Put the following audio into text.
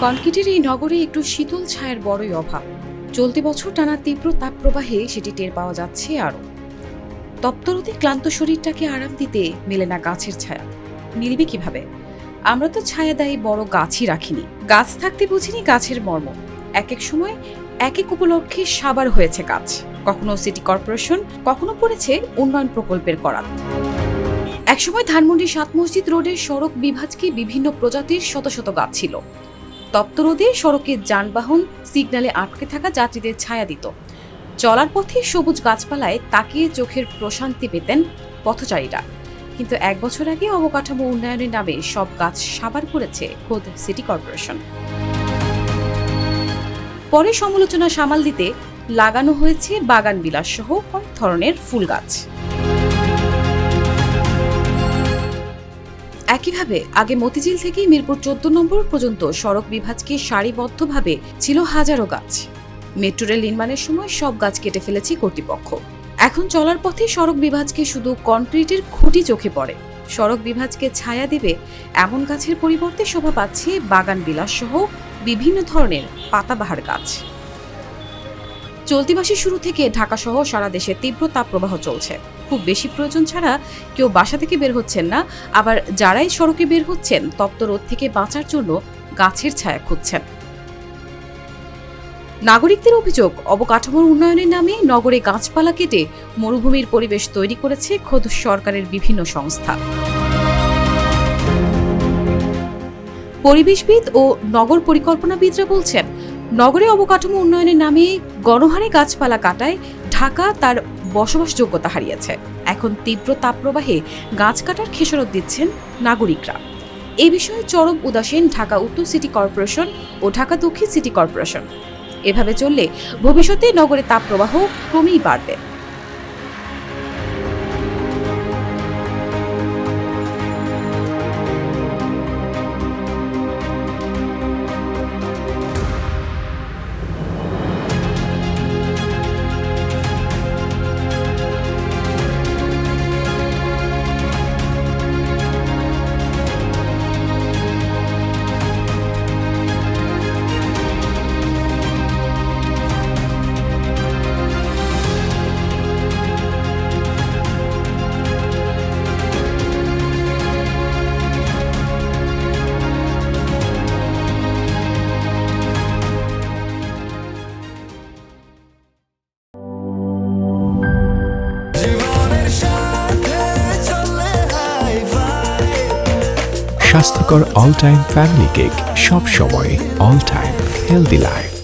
কনক্রিটের এই নগরে একটু শীতল ছায়ার বড়ই অভাব। চলতি বছর টানা তীব্র তাপপ্রবাহে সেটি টের পাওয়া যাচ্ছে আরও। তপ্তরতে ক্লান্ত শরীরটাকে আরাম দিতে মেলে না গাছের ছায়া। মিলবে কিভাবে? আমরা তো ছায়াদায়ী বড় গাছই রাখিনি, গাছ থাকতে বুঝিনি গাছের মর্ম। এক এক সময় এক এক উপলক্ষে সাবার হয়েছে গাছ, কখনো সিটি কর্পোরেশন, কখনো পড়েছে উন্নয়ন প্রকল্পের করাত। একসময় ধানমন্ডি ৭ মসজিদ রোডের সড়ক বিভাজকে বিভিন্ন প্রজাতির শত শত গাছ ছিল। তপ্ত রোদে সড়কের যানবাহন সিগন্যালে আটকে থাকা যাত্রীদের ছায়া দিত। চলার পথে সবুজ গাছপালায় তাকিয়ে চোখের প্রশান্তি পেতেন পথচারীরা। কিন্তু ১ বছর আগে অবকাঠামো উন্নয়নের নামে সব গাছ সাবার করেছে খোদ সিটি কর্পোরেশন। পরে সমালোচনা সামাল দিতে লাগানো হয়েছে বাগান বিলাস সহ কয়েক ধরনের ফুল গাছ। একইভাবে আগে মতিঝিল থেকে মিরপুর ১৪ নম্বর পর্যন্ত সড়ক বিভাজকে সারিবদ্ধভাবে ছিল হাজারো গাছ। মেট্রো রেল নির্মাণের সময় সব গাছ কেটে ফেলেছে কর্তৃপক্ষ। এখন চলার পথে সড়ক বিভাজকে শুধু কনক্রিটের খুঁটি চোখে পড়ে। সড়ক বিভাজকে ছায়া দেবে এমন গাছের পরিবর্তে শোভা পাচ্ছে বাগান বিলাস সহ বিভিন্ন ধরনের পাতাবাহার গাছ। চলতি মাসের শুরু থেকে ঢাকা সহ সারা দেশে তীব্র তাপপ্রবাহ চলছে। খুব বেশি প্রয়োজন ছাড়া কেউ বাসা থেকে বের হচ্ছেন না, আবার যারাই সড়কে বের হচ্ছেন তপ্ত রোদ থেকে বাঁচার জন্য গাছের ছায়া খুঁজছেন। নাগরিকদের অভিযোগ, অবকাঠামোর উন্নয়নের নামে নগরে গাছপালা কেটে মরুভূমির পরিবেশ তৈরি করেছে খোদ সরকারের বিভিন্ন সংস্থা। পরিবেশবিদ ও নগর পরিকল্পনাবিদরা বলছেন, নগরে অবকাঠামো উন্নয়নের নামে গণহারে গাছপালা কাটায় ঢাকা তার বসবাসযোগ্যতা হারিয়েছে। এখন তীব্র তাপপ্রবাহে গাছ কাটার খেসারত দিচ্ছেন নাগরিকরা। এ বিষয়ে চরম উদাসীন ঢাকা উত্তর সিটি কর্পোরেশন ও ঢাকা দক্ষিণ সিটি কর্পোরেশন। এভাবে চললে ভবিষ্যতে নগরে তাপপ্রবাহ ক্রমেই বাড়বে। স্বাস্থ্যকর অল টাইম ফ্যামিলি কেক, সব সময় অল টাইম হেলদি লাইফ।